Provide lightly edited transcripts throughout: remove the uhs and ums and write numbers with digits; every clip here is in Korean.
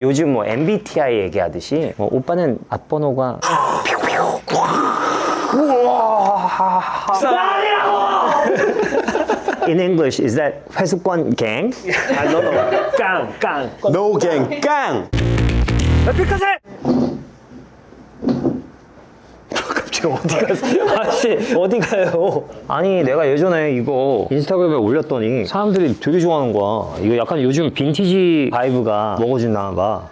요즘 뭐 MBTI 얘기하듯이 오빠는 앞번호가 In English, is that 회수권 gang? 깡. No gang, 깡! 에픽하세! 갑자기 어디 가서? 아씨, 어디 가요? 아니 내가 예전에 이거 인스타그램에 올렸더니 사람들이 되게 좋아하는 거야. 이거 약간 요즘 빈티지 바이브가 먹어주나 봐.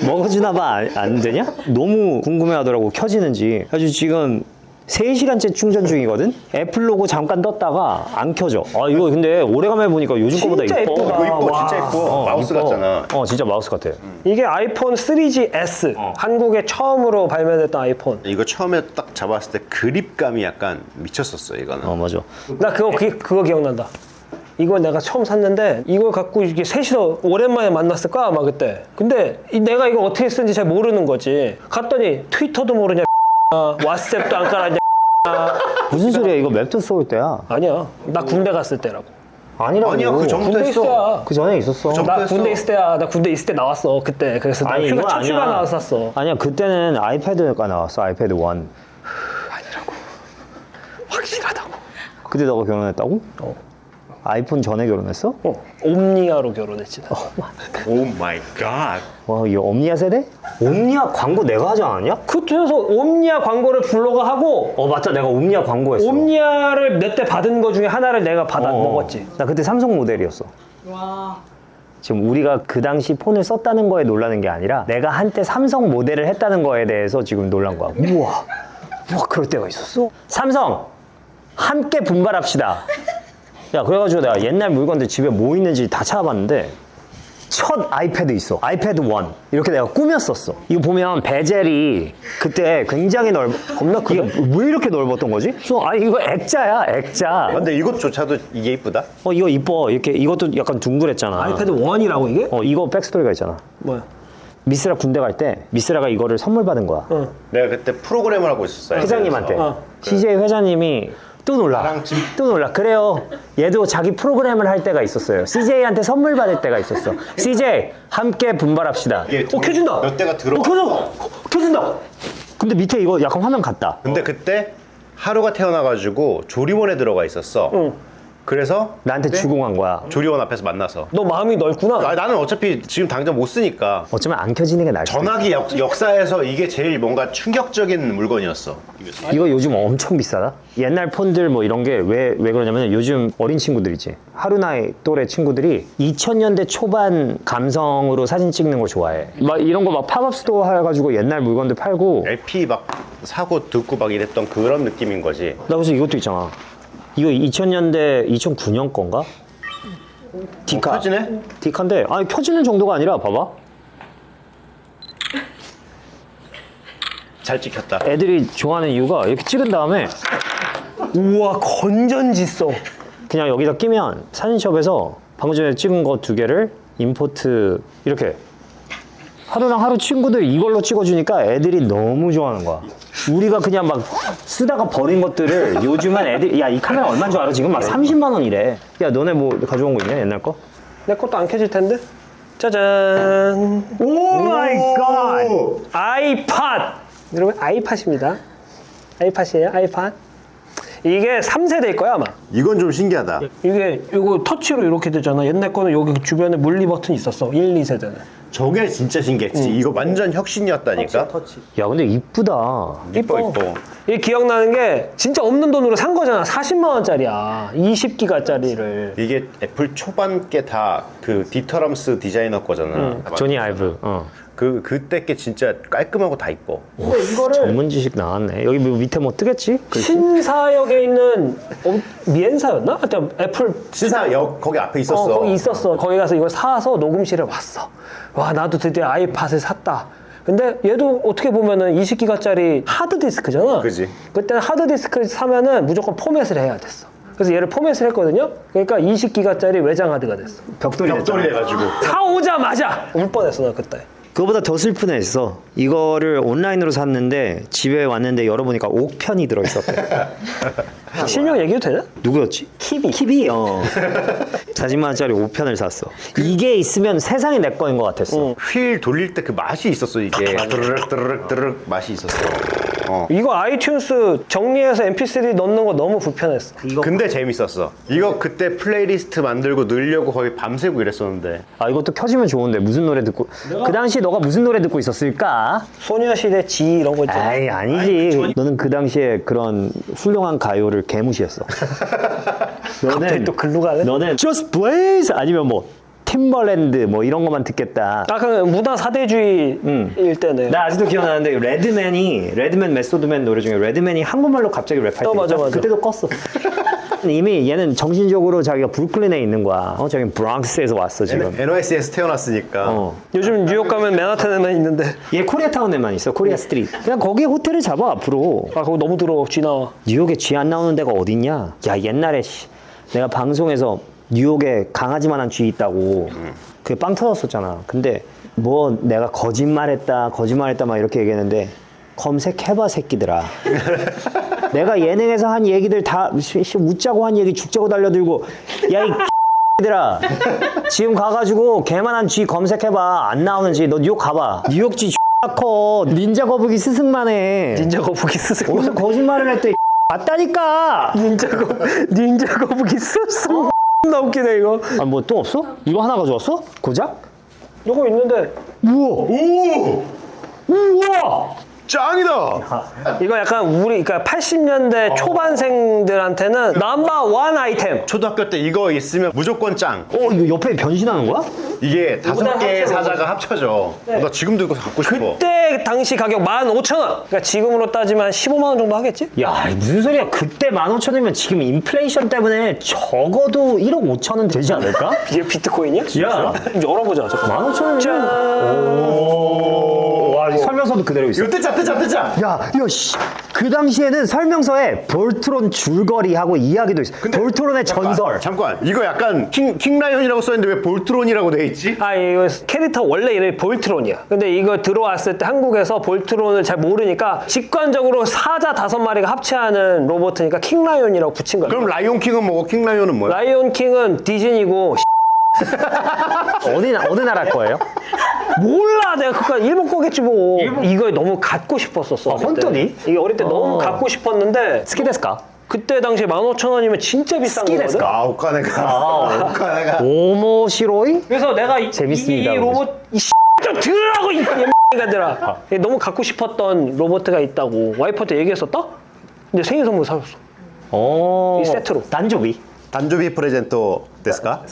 먹어주나 봐. 안 되냐? 너무 궁금해하더라고, 켜지는지. 아주 지금 3시간째 충전 중이거든? 애플 로고 잠깐 떴다가 안 켜져. 아 이거 근데 오래간만에 보니까 요즘 거보다 진짜 이뻐. 예쁘다. 이거 이뻐, 와. 진짜 이뻐. 마우스 이뻐. 같잖아. 진짜 마우스 같아. 이게 아이폰 3GS. 한국에 처음으로 발매됐던 아이폰. 이거 처음에 딱 잡았을 때 그립감이 약간 미쳤었어, 이거는. 맞아. 나 그거 기억난다. 이걸 내가 처음 샀는데 이걸 갖고 이게 셋이서 오랜만에 만났을 거야 아마 그때. 근데 내가 이거 어떻게 쓰는지 잘 모르는 거지. 갔더니 트위터도 모르냐 왓츠앱도 안 깔았냐. 무슨 소리야? 이거 맵툰 쏠 때야. 아니야, 나 군대 갔을 때라고. 아니라고. 아니야, 그 전부터 군대 있을 했어. 때야. 그 전에 있었어. 나 했어. 군대 있을 때야. 나 군대 있을 때 나왔어 그때. 그래서 나 휴가 첫 휴가 나와서 샀어. 아니야, 그때는 아이패드가 나왔어. 아이패드 1. 확실하다고. 그때 너가 결혼했다고? 아이폰 전에 결혼했어? 옴니아로 결혼했지 나. 오 마이 갓. 와, 이거 옴니아 세대? 옴니아 광고 내가 하지 않았냐? 그래서 옴니아 광고를 블로가 하고 맞다, 내가 옴니아 광고했어. 옴니아를 몇 대 받은 거 중에 하나를 내가 받아 먹었지. 나 그때 삼성 모델이었어. 와. 지금 우리가 그 당시 폰을 썼다는 거에 놀라는 게 아니라 내가 한때 삼성 모델을 했다는 거에 대해서 지금 놀란 거야. 우와, 그럴 때가 있었어? 삼성, 함께 분발합시다. 야, 그래가지고 내가 옛날 물건들 집에 뭐 있는지 다 찾아봤는데 첫 아이패드 있어. 아이패드 1. 이렇게 내가 꾸몄었어. 이거 보면 베젤이 그때 굉장히 겁나 크게 왜 이렇게 넓었던 거지? 이거 액자야, 액자. 근데 이것조차도 이게 이쁘다? 이거 이뻐. 이렇게 이것도 약간 둥그랬잖아. 아이패드 1이라고 이게? 이거 백스토리가 있잖아. 뭐야? 미스라 군대 갈 때 미스라가 이거를 선물 받은 거야. 내가 그때 프로그램을 하고 있었어. 회장님한테. 어. CJ 회장님이 또 놀라. 나랑 집- 또 놀라. 그래요. 얘도 자기 프로그램을 할 때가 있었어요. CJ한테 선물 받을 때가 있었어. CJ 함께 분발합시다. 이게 켜진다. 몇 대가 들어. 켜진다. 근데 밑에 이거 약간 화면 같다. 근데 그때 하루가 태어나가지고 조리원에 들어가 있었어. 그래서 나한테 주고 간 거야. 조리원 앞에서 만나서. 너 마음이 넓구나. 나는 어차피 지금 당장 못 쓰니까. 어쩌면 안 켜지는 게 나을 수도 있어. 전화기 역사에서 이게 제일 뭔가 충격적인 물건이었어. 이거 요즘 엄청 비싸다. 옛날 폰들 뭐 이런 게 왜 그러냐면 요즘 어린 친구들이지. 하루나이 또래 친구들이 2000년대 초반 감성으로 사진 찍는 거 좋아해. 막 이런 거 막 팝업 스토어 해가지고 옛날 물건들 팔고. LP 막 사고 듣고 막 이랬던 그런 느낌인 거지. 나 그래서 이것도 있잖아. 이거 2000년대 2009년 건가? 디카. 켜지네? 디카인데 켜지는 정도가 아니라 봐봐. 잘 찍혔다. 애들이 좋아하는 이유가 이렇게 찍은 다음에 우와, 건전지 써. 그냥 여기다 끼면 사진첩에서 방금 전에 찍은 거 2개를 임포트 이렇게 하루랑 하루 친구들 이걸로 찍어주니까 애들이 너무 좋아하는 거야. 우리가 그냥 막 쓰다가 버린 것들을 요즘은 애들 야, 이 카메라 얼마인 줄 알아? 지금 막 30만 원이래. 야, 너네 뭐 가져온 거 있냐? 옛날 거? 내 것도 안 켜질 텐데. 짜잔. 오 마이 갓. 아이팟. 여러분, 아이팟입니다. 아이팟이에요, 아이팟. 이게 3세대일 거야 아마. 이건 좀 신기하다. 이거 터치로 이렇게 되잖아. 옛날 거는 여기 주변에 물리 버튼 있었어. 1, 2세대는. 저게 진짜 신기했지. 이거 완전 혁신이었다니까. 야, 근데 이쁘다. 이뻐. 이게 기억나는 게 진짜 없는 돈으로 산 거잖아. 40만 원짜리야. 20기가짜리를. 이게 애플 초반 게 다 그 디터럼스 디자이너 거잖아. 조니 아이브. 그때 게 진짜 깔끔하고 다 이뻐. 근데 이거를 전문 지식 나왔네. 여기 뭐 밑에 뭐 뜨겠지? 신사역에 있는 미엔사였나? 하여튼 애플 신사역 거기 앞에 있었어. 거기 있었어. 거기 가서 이걸 사서 녹음실에 왔어. 와, 나도 드디어 아이팟을 샀다. 근데 얘도 어떻게 보면은 20기가짜리 하드디스크잖아. 그지. 그때는 하드디스크 사면은 무조건 포맷을 해야 됐어. 그래서 얘를 포맷을 했거든요. 그러니까 20기가짜리 외장 하드가 됐어. 벽돌이 벽돌이 해가지고. 사오자마자 울 뻔했어 나 그때. 그거보다 더 슬픈 애 있어. 이거를 온라인으로 샀는데 집에 왔는데 열어보니까 옥편이 들어있었대. 실명 얘기해도 되나? 누구였지? 키비. 40만 원짜리 5편을 샀어. 이게 있으면 세상이 내 거인 것 같았어. 휠 돌릴 때 그 맛이 있었어 이게. 드르륵 드르륵 드르륵 맛이 있었어. 이거 아이튠스 정리해서 mp3 넣는 거 너무 불편했어. 근데 재밌었어. 이거 그때 플레이리스트 만들고 넣으려고 거의 밤새고 이랬었는데. 아 이것도 켜지면 좋은데 무슨 노래 듣고 그 당시 너가 무슨 노래 듣고 있었을까? 소녀시대 지 이런 거 있잖아. 아이 아니지. 너는 그 당시에 그런 훌륭한 가요를 개무시했어. 갑자기 또 글로 가네? 너는 Just Blaze 아니면 뭐 팀벌랜드 뭐 이런 것만 듣겠다. 약간 문화 사대주의일 때네. 나 아직도 기억나는데 레드맨 메소드맨 노래 중에 레드맨이 한국말로 갑자기 랩할 때 맞아. 그때도 껐어. 이미 얘는 정신적으로 자기가 브루클린에 있는 거야. 자기는 브랑스에서 왔어 지금. NYC에서 태어났으니까. 요즘 뉴욕 가면 맨하탄에만 있는데. 얘 코리아타운에만 있어. 코리아 스트리트. 그냥 거기 호텔을 잡아 앞으로. 아 그거 너무 더러워. 쥐 나와. 뉴욕에 쥐 안 나오는 데가 어딨냐? 야 옛날에 내가 방송에서 뉴욕에 강아지만한 쥐 있다고 그게 빵 터졌었잖아. 근데 뭐 내가 거짓말했다 막 이렇게 얘기했는데 검색해봐 새끼들아. 내가 예능에서 한 얘기들 다 웃자고 한 얘기 죽자고 달려들고 야 이 X들아 지금 가가지고 개만한 쥐 검색해봐. 안 나오는지. 너 뉴욕 가봐. 뉴욕 쥐 커. 닌자 거북이 스승만 해. 닌자 거북이 스승. 어디서 거짓말을 했대. 맞다니까. 닌자 거북이 스승. 나 웃기네 이거. 아 뭐 또 없어? 이거 하나 가져왔어? 고작? 이거 있는데. 우와. 우와. 짱이다. 이거 약간 그러니까 80년대 초반생들한테는 넘버 원 아이템. 초등학교 때 이거 있으면 무조건 짱. 이거 옆에 변신하는 거야? 이게 5개의 합쳐서 사자가 합쳐져. 나 지금도 이거 갖고 싶어. 그때 당시 가격 15,000원. 그러니까 지금으로 따지면 한 15만 원 정도 하겠지? 야 무슨 소리야. 그때 15,000원이면 지금 인플레이션 때문에 적어도 1억 5천은 되지 않을까? 이게 비트코인이야? 야. 열어보자. 잠깐만. 15,000원이면 와 설명서도 그대로 있어. 이거 뜨자. 그 당시에는 설명서에 볼트론 줄거리하고 이야기도 있어. 볼트론의 전설. 잠깐. 이거 약간 킹라이언이라고 써있는데 왜 볼트론이라고 돼 있지? 아 이거 캐릭터 원래 이름이 볼트론이야. 근데 이거 들어왔을 때 한국에서 볼트론을 잘 모르니까 직관적으로 사자 5마리가 합체하는 로봇이니까 킹라이언이라고 붙인 거야. 그럼 라이온킹은 뭐고 킹라이언은 뭐야? 라이온 킹은 디즈니고 어느 나라 거예요? 몰라. 내가 그니까 일본 거겠지 뭐. 이거 너무 갖고 싶었었어. 어릴 때. 혼돈이? 이게 어릴 때 너무 갖고 싶었는데 스키데스까? 그때 당시에 15,000원이면 진짜 비싼 거거든. 오카네가. 오모시로이? 그래서 내가 재밌습니다, 이 로봇 좀 들으라고 이 X들아. 너무 갖고 싶었던 로봇가 있다고 와이프한테 얘기했었다? 근데 생일 선물 사줬어. 이 세트로. 단조비. 단조비 프레젠토 데스까?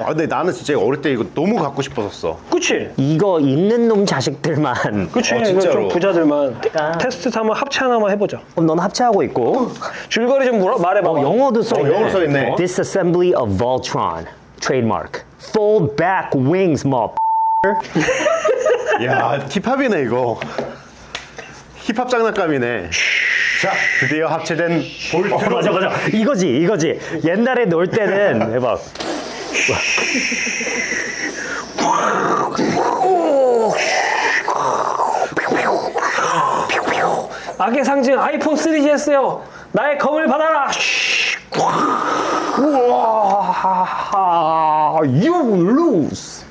근데 나는 진짜 어릴 때 이거 너무 갖고 싶었었어. 그치? 이거 있는 놈 자식들만. 그치? 이거 진짜로. 좀 부자들만. 테스트 한번 합체 하나만 해보자. 그럼 넌 합체하고 있고. 줄거리 좀 말해봐. 영어도 써있네. 영어로 써있네. Disassembly of Voltron. Trademark. Fold back wings, mob. 야, 힙합이네 이거. 힙합 장난감이네. 자, 드디어 합체된 볼트론. 맞아. 이거지. 옛날에 놀 때는 해봐. 악의 상징 아이폰 3GS요. 나의 검을 받아라. 우와, you lose.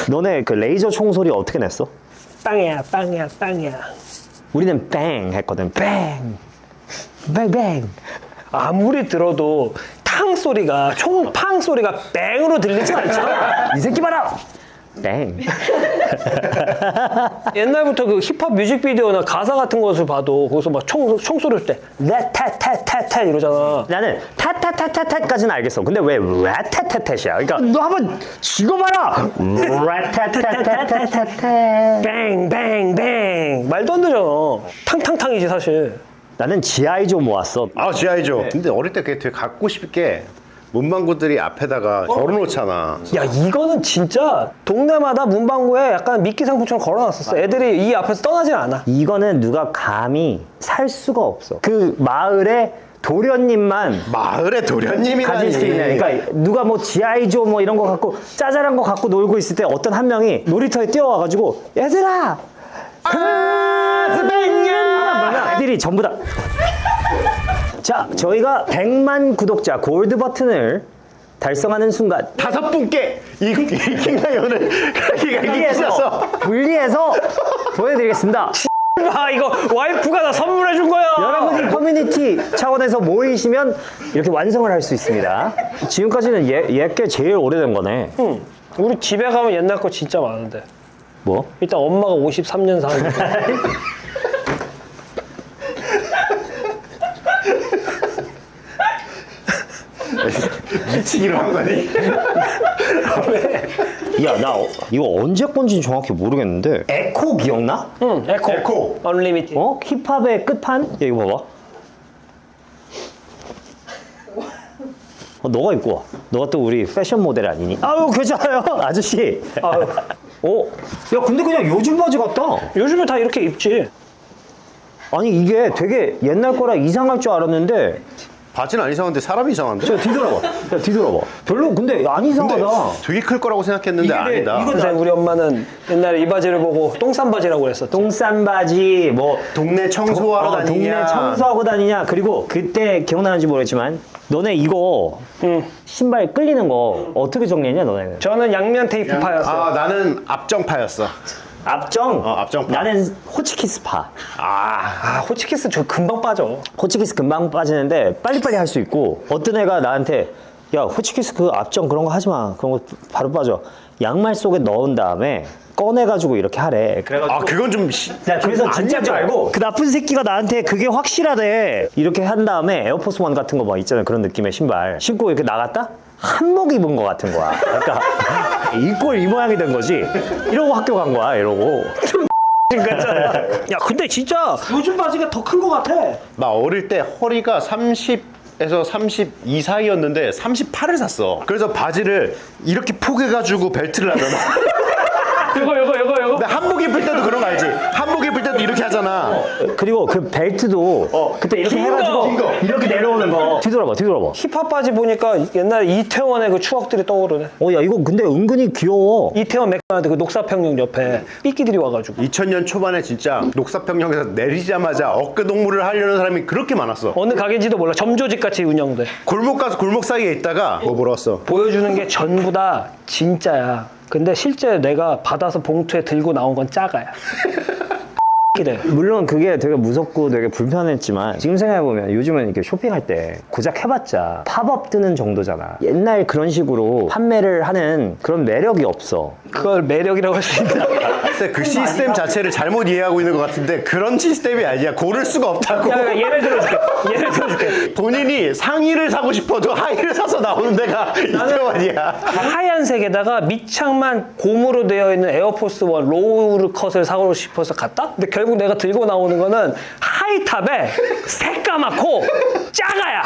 너네 그 레이저 총소리 어떻게 냈어? 빵이야. 우리는 뱅 했거든. 뱅. 아무리 들어도 탕 소리가 총팡 소리가 뱅으로 들리지 않잖아. 이 새끼 봐라. 뱅. 옛날부터 그 힙합 뮤직비디오나 가사 같은 것을 봐도 거기서 막 총소리 할 때 레타타타타 이러잖아. 나는 타타타타타까지는 알겠어. 근데 왜 라타타타시야? 그러니까 너 한번 죽어봐라. 라타타타타타타. 뱅뱅뱅 말도 안 되잖아. 탕탕탕이지 사실. 나는 GI조 모았어. 지아이죠. 근데 어릴 때 그게 되게 갖고 싶게 문방구들이 앞에다가 걸어놓잖아. 야 이거는 진짜 동네마다 문방구에 약간 미끼 상품처럼 걸어놨었어. 애들이 이 앞에서 떠나질 않아. 이거는 누가 감히 살 수가 없어. 그 마을에 도련님만 마을의 도련님이라니. 가질 수 있는. 그러니까 누가 뭐 지아이조 뭐 이런 거 갖고 짜잘한 거 갖고 놀고 있을 때 어떤 한 명이 놀이터에 뛰어와가지고 얘들아 스페냐 애들이 전부 다. 자, 저희가 100만 구독자 골드 버튼을 달성하는 순간 5분께 이킹당이 오늘 분리해서 보여드리겠습니다. 아, 이거 와이프가 나 선물해 준 거야. 여러분이 커뮤니티 차원에서 모이시면 이렇게 완성을 할 수 있습니다. 지금까지는 얘게 제일 오래된 거네. 응. 우리 집에 가면 옛날 거 진짜 많은데. 뭐? 일단 엄마가 53년 산. 미치기로 한 거니? 야, 나 이거 언제 건지는 정확히 모르겠는데 에코 기억나? 응, 에코. 에코. 언리미티드. 어? 힙합의 끝판? 야, 이거 봐봐. 너가 입고 와. 너가 또 우리 패션 모델 아니니? 아유, 괜찮아요, 아저씨. 아유. 야, 근데 그냥 요즘 바지 같다. 요즘에 다 이렇게 입지. 아니, 이게 되게 옛날 거라 이상할 줄 알았는데. 바지는 안 이상한데 사람이 이상한데? 저 뒤돌아봐. 야, 뒤돌아봐. 별로 근데 안 이상하다. 되게 클 거라고 생각했는데 이게 아니다. 근데 우리 엄마는 옛날에 이 바지를 보고 똥싼 바지라고 그랬었지. 똥싼 바지, 뭐 동네 청소하러 다니냐? 동네 청소하고 다니냐. 그리고 그때 기억나는지 모르겠지만 너네 이거 신발 끌리는 거 어떻게 정리했냐, 너네는? 저는 양면 테이프 파였어요. 아, 나는 앞정파였어. 앞정? 앞정파. 나는 호치키스파. 아, 호치키스 저 금방 빠져. 호치키스 금방 빠지는데 빨리빨리 할 수 있고, 어떤 애가 나한테 야, 호치키스 그 앞정 그런 거 하지 마. 그런 거 바로 빠져. 양말 속에 넣은 다음에 꺼내가지고 이렇게 하래. 그래가지고 아, 그건 좀 야, 그래서 진짜 줄 아니죠. 알고 그 나쁜 새끼가 나한테 그게 확실하대. 이렇게 한 다음에 에어포스 원 같은 거 막 있잖아요. 그런 느낌의 신발 신고 이렇게 나갔다? 한복 입은 거 같은 거야. 그러니까 이 모양이 된 거지. 이러고 학교 간 거야. 이러고. 야, 근데 진짜 요즘 바지가 더 큰 거 같아. 나 어릴 때 허리가 30에서 32 사이였는데 38을 샀어. 그래서 바지를 이렇게 포개가지고 벨트를 하잖아. 이거. 근데 한복 입을 때도 그런 거 알지? 한복 입을 때도 이렇게 하잖아. 그리고 그 벨트도 그때 이렇게 긴 해가지고 거. 이렇게 내려오는 거. 뒤돌아봐. 힙합 바지 보니까 옛날 이태원의 그 추억들이 떠오르네. 야, 이거 근데 은근히 귀여워. 이태원 맥도날드 그 녹사평역 옆에 삐끼들이 와가지고 2000년 초반에 진짜 녹사평역에서 내리자마자 어깨동무를 하려는 사람이 그렇게 많았어. 어느 가게인지도 몰라. 점조직 같이 운영돼. 골목 가서 골목 사이에 있다가 뭐 보러 왔어? 보여주는 게 전부 다 진짜야. 근데 실제 내가 받아서 봉투에 들고 나온 건 짜가야. 이래. 물론 그게 되게 무섭고 되게 불편했지만 지금 생각해보면 요즘은 이렇게 쇼핑할 때 고작 해봤자 팝업 뜨는 정도잖아. 옛날 그런 식으로 판매를 하는 그런 매력이 없어. 그걸 매력이라고 할 수 있나? 글쎄 그 시스템 자체를 잘못 이해하고 있는 것 같은데 그런 시스템이 아니야. 고를 수가 없다고. 야, 예를 들어줄게. 본인이 상의를 사고 싶어도 하의를 사서 나오는 데가 이태원이야. 하얀색에다가 밑창만 고무로 되어 있는 에어포스 원 로우 컷을 사고 싶어서 갔다? 근데 결국 내가 들고 나오는 거는 하이탑에 새까맣고 짜가야.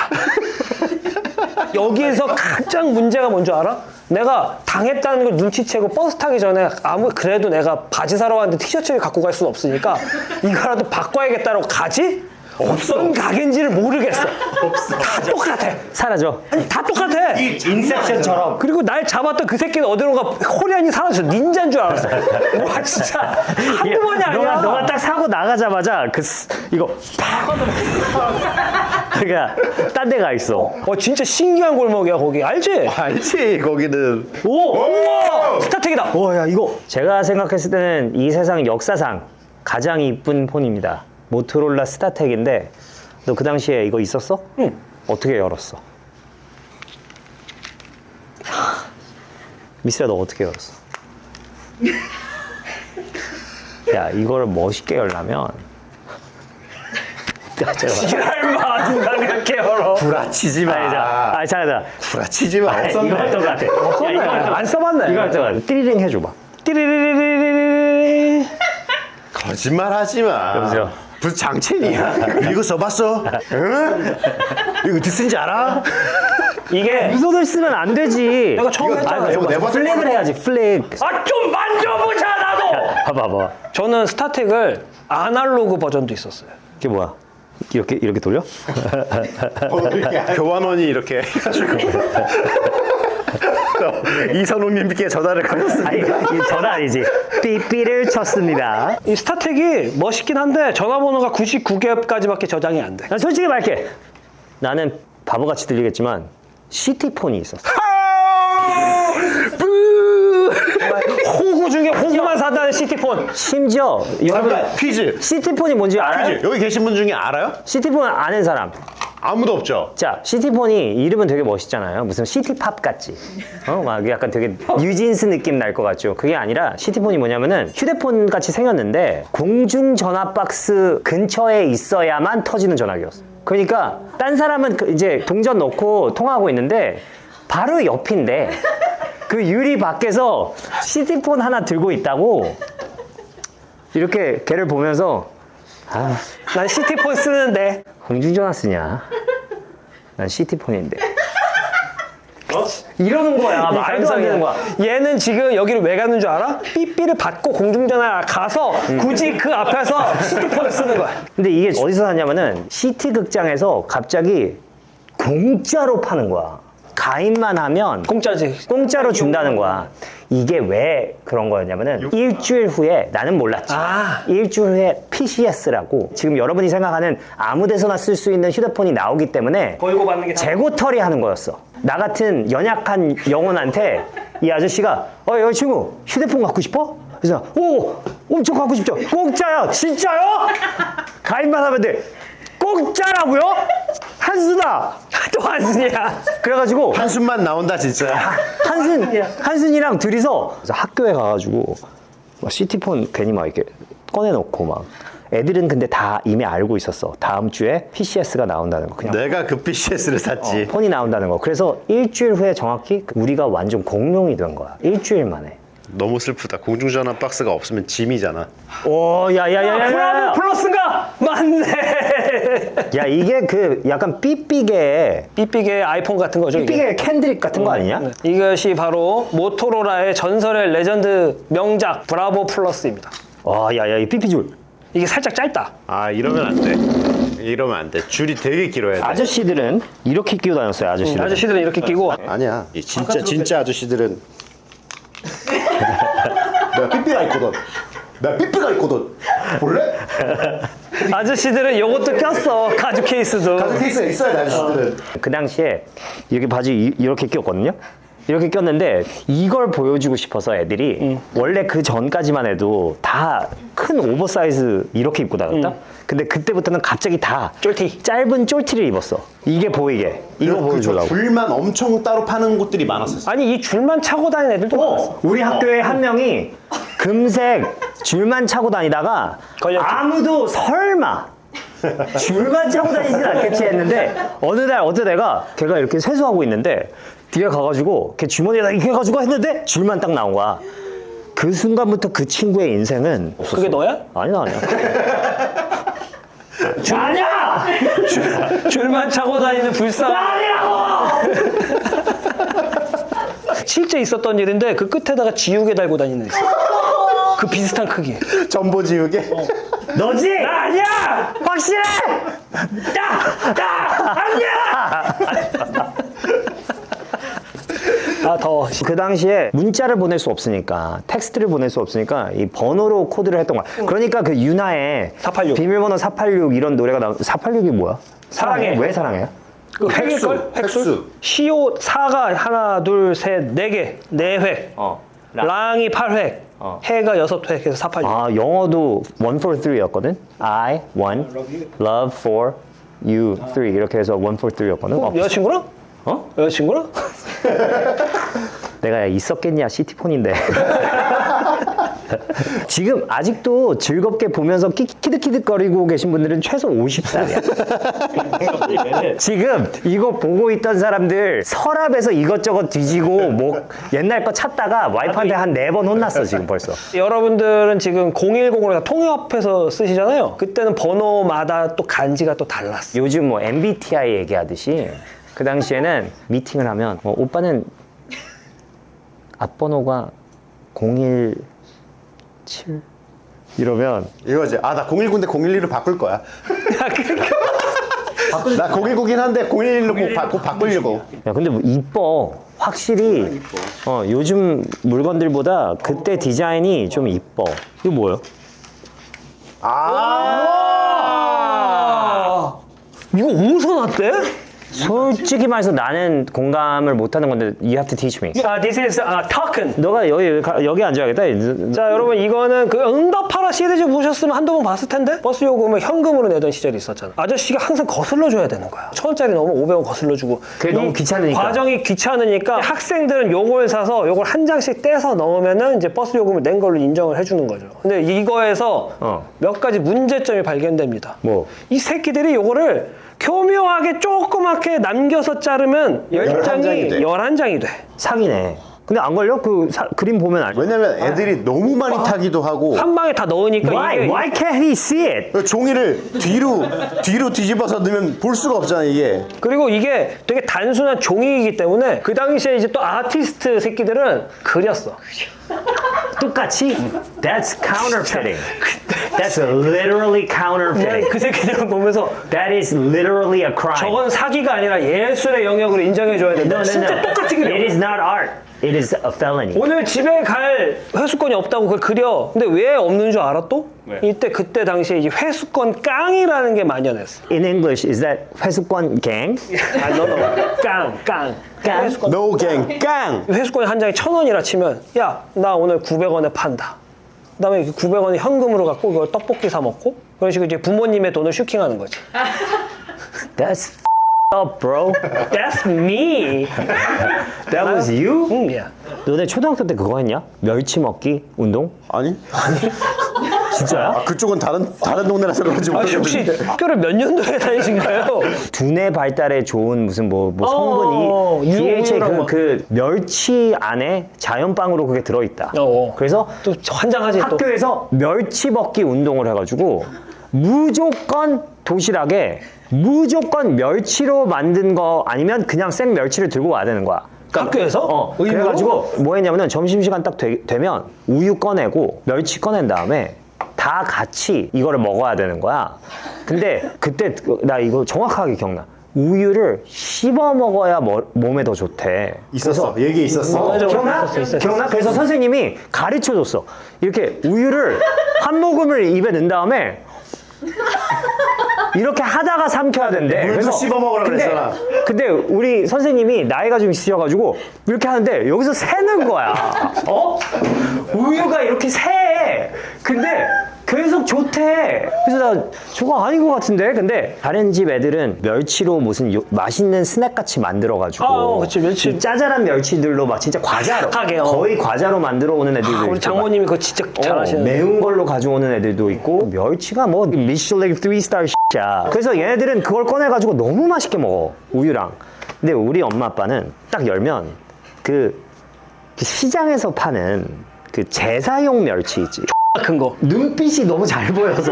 여기에서 가장 문제가 뭔 줄 알아? 내가 당했다는 걸 눈치채고 버스 타기 전에 그래도 내가 바지 사러 왔는데 티셔츠를 갖고 갈 수는 없으니까 이거라도 바꿔야겠다라고 가지? 어떤 가게인지를 모르겠어. 다 똑같아. 사라져. 아니 다 똑같아. 인셉션처럼. 그리고 날 잡았던 그 새끼는 어디론가 호련이 사라졌어. 닌자인 줄 알았어. 와 진짜 한두 번이 아니야. 너가 딱 사고 나가자마자 이거 팍 그러니까 딴 데가 있어. 진짜 신기한 골목이야 거기. 알지? 알지 거기는. 우와! 스타텍이다. 야, 이거 제가 생각했을 때는 이 세상 역사상 가장 이쁜 폰입니다. 모토로라 스타텍인데 너 그 당시에 이거 있었어? 응. 어떻게 열었어? 미스야, 너 어떻게 열었어? 야, 이거를 멋있게 열려면 지랄마 누가 그렇게 열어. 구라치지 마. 잠깐. 구라치지 마. 이거 했던 것 같아. 안 써봤네. 이거 했던 것 같아. 띠리링 해줘봐. 띠리리리리리리. 거짓말 하지 마. 여보세요? 무슨 장첸이야? 이거 써봤어? 응? 이거 어떻게 쓴지 알아? 이게 두 손을 쓰면 안 되지. 내가 처음 했잖아. 이거 네 번째 플렉을 해야지. 플렉. 좀 만져보자 나도. 봐봐. 저는 스타텍을 아날로그 버전도 있었어요. 이게 뭐야? 이렇게 돌려? 교환원이 이렇게 해가지고 이선웅님께 전화를 걸었습니다. 아니, 이 전화 아니지. 삐삐를 쳤습니다. 이 스타텍이 멋있긴 한데 전화번호가 99개까지밖에 저장이 안 돼. 난 솔직히 말할게. 나는 바보같이 들리겠지만 시티폰이 있었어. 호구 중에 호구만 산다는 시티폰. 심지어 여러분 잠깐 퀴즈. 시티폰이 뭔지 알아요? 퀴즈. 여기 계신 분 중에 알아요? 시티폰 아는 사람. 아무도 없죠. 자, 시티폰이 이름은 되게 멋있잖아요. 무슨 시티팝 같지? 막 약간 되게 뉴진스 느낌 날 것 같죠? 그게 아니라 시티폰이 뭐냐면은 휴대폰 같이 생겼는데 공중전화 박스 근처에 있어야만 터지는 전화기였어. 그러니까 딴 사람은 이제 동전 넣고 통화하고 있는데 바로 옆인데 그 유리 밖에서 시티폰 하나 들고 있다고 이렇게 걔를 보면서 난 시티폰 쓰는데. 공중전화 쓰냐? 난 시티폰인데. 이러는 거야. 말도 안 되는 거야. 얘는 지금 여기를 왜 가는 줄 알아? 삐삐를 받고 공중전화 가서 굳이 그 앞에서 시티폰을 쓰는 거야. 근데 이게 어디서 샀냐면은 시티 극장에서 갑자기 공짜로 파는 거야. 가입만 하면 공짜지. 공짜로 준다는 거야. 이게 왜 그런 거였냐면은 일주일 후에 나는 몰랐지. 일주일 후에 PCS라고 지금 여러분이 생각하는 아무 데서나 쓸 수 있는 휴대폰이 나오기 때문에 걸고 받는 게 재고 처리하는 거였어. 나 같은 연약한 영혼한테 이 아저씨가 여자친구 휴대폰 갖고 싶어? 그래서 오 엄청 갖고 싶죠. 공짜야. 진짜요? 가입만 하면 돼. 공짜라고요? 한순아. 또 한순이야. 그래가지고 한숨만 나온다 진짜. 한순이랑 둘이서 그래서 학교에 가가지고 막 시티폰 괜히 막 이렇게 꺼내놓고 막 애들은 근데 다 이미 알고 있었어. 다음 주에 PCS가 나온다는 거. 그냥 내가 그 PCS를 샀지. 폰이 나온다는 거. 그래서 일주일 후에 정확히 우리가 완전 공룡이 된 거야. 일주일 만에. 너무 슬프다. 공중전화 박스가 없으면 짐이잖아. 오, 야야야야야. 브라보 플러스인가? 맞네. 야 이게 그 약간 삐삐게 삐삐게 아이폰 같은 거죠. 이게? 삐삐게 캔드릭 같은 거 아니냐? 이것이 바로 모토로라의 전설의 레전드 명작 브라보 플러스입니다. 와, 야야 이 삐삐줄. 이게 살짝 짧다. 아 이러면 안 돼. 이러면 안 돼. 줄이 되게 길어야 돼. 아저씨들은 이렇게 끼고 다녔어요. 아저씨들. 아저씨들은 이렇게 끼고 아니야. 이 진짜 아저씨들은 내가 삐삐가 있거든. 내가 삐삐가 있거든. 볼래? 아저씨들은 요것도 꼈어. 가죽 케이스도. 가죽 케이스가 있어야 돼 아저씨들은. 그 당시에 이렇게 바지 이렇게 꼈거든요. 이렇게 꼈는데 이걸 보여주고 싶어서 애들이 원래 그 전까지만 해도 다 큰 오버사이즈 이렇게 입고 다녔다. 근데 그때부터는 갑자기 다 쫄티. 짧은 쫄티를 입었어. 이게 보이게. 이거 보여주려고. 줄만 엄청 따로 파는 곳들이 많았었어. 아니 이 줄만 차고 다니는 애들도 많았어. 우리 학교에 한 명이 금색 줄만 차고 다니다가 걸렸지. 아무도 설마 줄만 차고 다니진 않겠지 했는데 어느 날 어떤 애가 걔가 이렇게 세수하고 있는데 뒤에 가가지고 걔 주머니에다 이렇게 해가지고 했는데 줄만 딱 나온 거야. 그 순간부터 그 친구의 인생은 없었어. 그게 너야? 아니야. 아니야! 줄만 차고 다니는 불쌍. 아니라고! 실제 있었던 일인데 그 끝에다가 지우개 달고 다니는 애 있어. 그 비슷한 크기. 전보 지우개. 너지? 나 아니야! 확실해! 나 아니야! 아 더워. 그 당시에 문자를 보낼 수 없으니까 텍스트를 보낼 수 없으니까 이 번호로 코드를 했던 거야. 그러니까 그 윤하의 486. 비밀번호 486 이런 노래가 나온 486이 뭐야? 사랑해. 왜 사랑해요? 그 획일걸? 획수. 획수. CO 4가 하나 둘셋 4개 4획. 랑이 8획. 해가 6획 해서 486. 아 영어도 1 for 3였거든. I 1 love for you 3 이렇게 해서 1 for 3였거든. 여자친구랑? 어? 여자친구랑? 내가 있었겠냐 시티폰인데. 지금 아직도 즐겁게 보면서 키득키득거리고 계신 분들은 최소 50살이야. 지금 이거 보고 있던 사람들 서랍에서 이것저것 뒤지고 뭐 옛날 거 찾다가 와이프한테 한 4번 혼났어 지금 벌써. 여러분들은 지금 010으로 통합해서 쓰시잖아요. 그때는 번호마다 또 간지가 또 달랐어. 요즘 뭐 MBTI 얘기하듯이 그 당시에는 미팅을 하면 오빠는 앞번호가 017 이러면 이거지. 아 나 019인데 012로 바꿀 거야. 야, 그러니까 나 010이긴 한데 011로 곧 바꾸려고. 야 근데 뭐 이뻐. 확실히 요즘 물건들보다 그때 디자인이 좀 이뻐. 이거 뭐예요? 이거 어디서 났대? 솔직히 말해서 나는 공감을 못하는 건데 you have to teach me. This is token. 너가 여기 앉아야겠다. 자 여러분 이거는 그 응답하라 시리즈 보셨으면 한두 번 봤을 텐데 버스 요금을 현금으로 내던 시절이 있었잖아. 아저씨가 항상 거슬러 줘야 되는 거야. 1,000원짜리 넣으면 500원 거슬러 주고. 그게 너무 귀찮으니까. 과정이 귀찮으니까 학생들은 요걸 사서 요걸 한 장씩 떼서 넣으면은 이제 버스 요금을 낸 걸로 인정을 해주는 거죠. 근데 이거에서 몇 가지 문제점이 발견됩니다. 뭐? 이 새끼들이 요거를 교묘하게 조그맣게 남겨서 자르면 10장이 돼. 11장이 돼. 사기네. 근데 안 걸려? 그 그림 보면 알죠. 왜냐면 애들이 너무 많이 타기도 하고 한 방에 다 넣으니까 Why? 이게 Why can't he see it? 종이를 뒤로 뒤집어서 넣으면 볼 수가 없잖아 이게. 그리고 이게 되게 단순한 종이이기 때문에 그 당시에 이제 또 아티스트 새끼들은 그렸어. 똑같이? That's counterfeiting. That's literally counterfeiting. 그 새끼들은 보면서 That is literally a crime. 저건 사기가 아니라 예술의 영역으로 인정해줘야 된다. 진짜 똑같이 그려. It is not art. It is a felony. 오늘 집에 갈 회수권이 없다고 그걸 그려. 근데 왜 없는 줄 알아 또? 그때 당시에 이제 회수권 깡이라는 게 만연했어. In English, is that 회수권 gang? 깡. 깡? 회수권. No gang 깡. 회수권이 한 장에 1,000원이라 치면 야, 나 오늘 900원에 판다. 그다음에 900원을 현금으로 갖고 이걸 떡볶이 사 먹고 그런 식으로 이제 부모님의 돈을 슈킹하는 거지. That's up, bro. That's me. That was you? 응, 야. 너네 초등학교 때 그거 했냐? 멸치 먹기 운동? 아니? 진짜야? 그쪽은 다른 동네라서 그런지 아, 혹시 모르겠는데. 학교를 몇 년도에 다니신가요? 두뇌 발달에 좋은 무슨 뭐 성분이 DHA 우유랑 그 멸치 안에 자연빵으로 그게 들어있다. 그래서 또 환장하지 또. 학교에서 멸치 먹기 운동을 해가지고 무조건 도시락에 무조건 멸치로 만든 거 아니면 그냥 생 멸치를 들고 와야 되는 거야. 학교에서? 그래가지고 뭐 했냐면은 점심시간 딱 되면 우유 꺼내고 멸치 꺼낸 다음에 다 같이 이거를 먹어야 되는 거야. 근데 그때 나 이거 정확하게 기억나. 우유를 씹어 먹어야 몸에 더 좋대. 있었어. 얘기 있었어. 맞아, 기억나? 있었어. 기억나? 그래서 선생님이 가르쳐줬어. 이렇게 우유를 한 모금을 입에 넣은 다음에 이렇게 하다가 삼켜야 된대. 물도 씹어 먹으라 그랬잖아. 근데 우리 선생님이 나이가 좀 있으셔가지고 이렇게 하는데 여기서 새는 거야. 우유가 이렇게 새. 근데 계속 좋대. 그래서 나 저거 아닌 것 같은데. 근데 다른 집 애들은 멸치로 무슨 맛있는 스낵 같이 만들어가지고. 그치, 멸치. 이 짜잘한 멸치들로 막 진짜 과자로 딱딱하게, 거의 과자로 만들어 오는 애들도 있고. 우리 장모님이 그거 진짜 잘하시는데. 매운 걸로 가져오는 애들도 있고 멸치가 뭐 미슐랭 3스타 야. 그래서 얘네들은 그걸 꺼내가지고 너무 맛있게 먹어 우유랑. 근데 우리 엄마 아빠는 딱 열면 그 시장에서 파는 그 제사용 멸치 있지. 큰 거. 눈빛이 너무 잘 보여서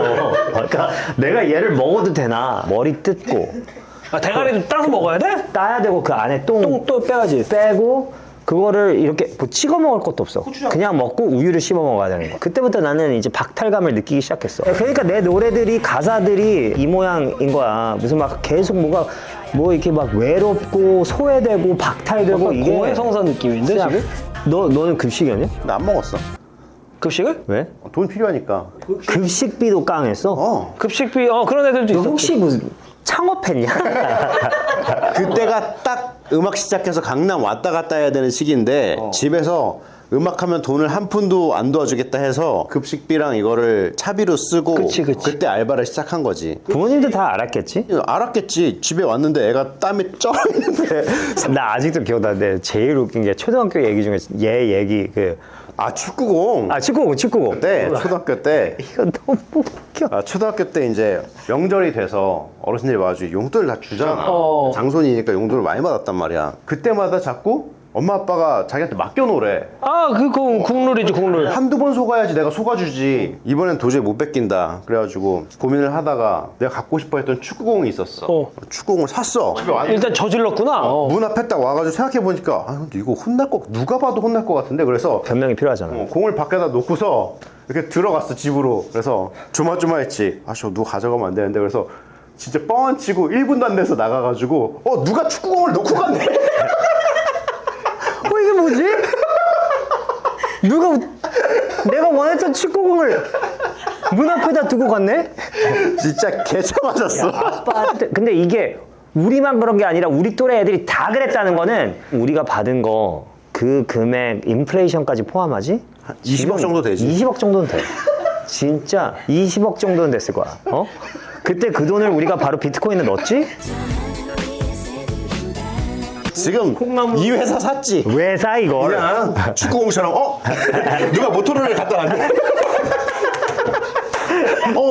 그러니까 내가 얘를 먹어도 되나 머리 뜯고 대가리도 따서 먹어야 돼? 따야 되고 그 안에 똥 또 빼야지. 빼고 그거를 이렇게 뭐 찍어 먹을 것도 없어. 그냥 먹고 우유를 씹어 먹어야 되는 거야. 그때부터 나는 이제 박탈감을 느끼기 시작했어. 그러니까 내 노래들이 가사들이 이 모양인 거야. 무슨 막 계속 뭐가 뭐 이렇게 막 외롭고 소외되고 박탈되고 이게 고해성사 느낌인데 진짜. 지금? 너는 급식이었냐? 나 안 먹었어. 급식을? 왜? 돈 필요하니까. 급식비도 깡했어? 급식비 그런 애들도 너 있어. 혹시 무슨 창업했냐? 그때가 딱 음악 시작해서 강남 왔다 갔다 해야 되는 시기인데 집에서 음악하면 돈을 한 푼도 안 도와주겠다 해서 급식비랑 이거를 차비로 쓰고 그치. 그때 알바를 시작한 거지. 부모님도 다 알았겠지? 알았겠지. 집에 왔는데 애가 땀이 쩔어 있는데. 나 아직도 기억나는데 제일 웃긴 게 초등학교 얘기 중에 얘 얘기 축구공. 축구공. 때 초등학교 때 이거 너무 웃겨. 초등학교 때 이제 명절이 돼서 어르신들이 와가지고 용돈을 다 주잖아. 장손이니까 용돈을 많이 받았단 말이야. 그때마다 자꾸 엄마 아빠가 자기한테 맡겨놓으래. 그거 국룰이지 국룰. 한두 번 속아야지 내가 속아주지. 이번엔 도저히 못 뺏긴다. 그래가지고 고민을 하다가 내가 갖고 싶어 했던 축구공이 있었어. 축구공을 샀어. 집에 왔는데 일단 저질렀구나. 문 앞에 딱 와가지고 생각해보니까 근데 이거 누가 봐도 혼날 것 같은데. 그래서 변명이 필요하잖아. 공을 밖에다 놓고서 이렇게 들어갔어 집으로. 그래서 조마조마했지. 누가 가져가면 안 되는데. 그래서 진짜 뻥안 치고 1분도 안 돼서 나가가지고 누가 축구공을 놓고 갔네. 이게 뭐지? 누가 내가 원했던 축구공을 문 앞에다 두고 갔네? 진짜 개차 맞았어. 아빠한테. 근데 이게 우리만 그런 게 아니라 우리 또래 애들이 다 그랬다는 거는 우리가 받은 거 그 금액 인플레이션까지 포함하지? 20억 정도 되지. 20억 정도는 돼. 진짜 20억 정도는 됐을 거야. 그때 그 돈을 우리가 바로 비트코인에 넣었지? 지금 이 회사 샀지. 왜 사 이걸? 그냥 축구공처럼 누가 모토로를 갖다 놨네.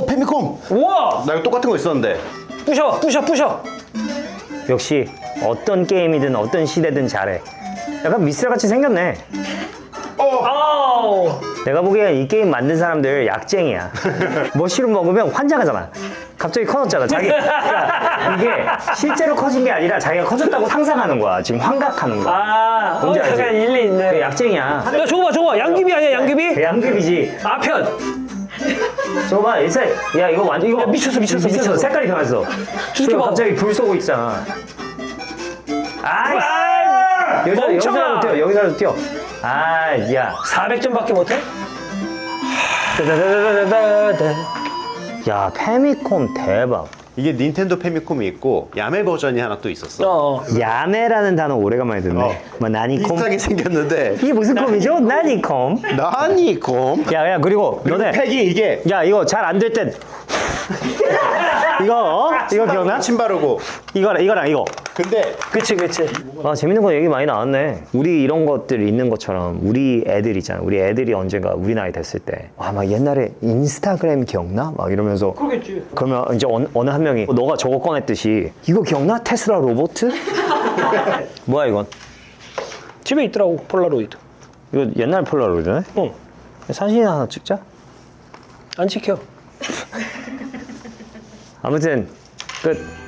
페미콤. 우와! 나 이거 똑같은 거 있었는데. 부셔. 역시 어떤 게임이든 어떤 시대든 잘해. 약간 미스같이 생겼네. 아우! 내가 보기엔 이 게임 만든 사람들 약쟁이야. 머쉬룸 먹으면 환장하잖아. 갑자기 커졌잖아. 그러니까 이게 실제로 커진 게 아니라 자기가 커졌다고 상상하는 거야. 지금 환각하는 거야. 뭔지 알지? 잠깐 일리 있네. 그 약쟁이야. 야, 저거 봐. 양귀비 아니야, 양귀비? 그 양귀비지. 아편! 저거 봐, 일세. 야, 이거 완전 이거 미쳤어. 색깔이 변했어. 저렇게 봐. 갑자기 불 쏘고 있잖아. 멍청아! 여기서라도 뛰어. 야. 400점밖에 못해? 야, 페미콤 대박. 이게 닌텐도 페미콤이 있고 야매 버전이 하나 또 있었어. 야매라는 단어 오래간만에 듣네. 뭐 나니콤. 비슷하게 생겼는데 이게 무슨 콤이죠? 나니콤. 나니콤. 야, 그리고 너네. 팩이 이게 야, 이거 잘 안 될 땐. 이거 기억나? 침 바르고. 이거랑 이거. 근데 그치. 재밌는 거 얘기 많이 나왔네. 우리 이런 것들 있는 것처럼 우리 애들 있잖아. 우리 애들이 언젠가 우리 나이 됐을 때. 막 옛날에 인스타그램 기억나? 막 이러면서. 그러겠지. 그러면 이제 어느 한 명이 너가 저거 꺼냈듯이 이거 기억나? 테슬라 로봇? 뭐야 이건? 집에 있더라고, 폴라로이드. 이거 옛날 폴라로이드네? 응. 사진이나 하나 찍자. 안 지켜. 아무튼 끝.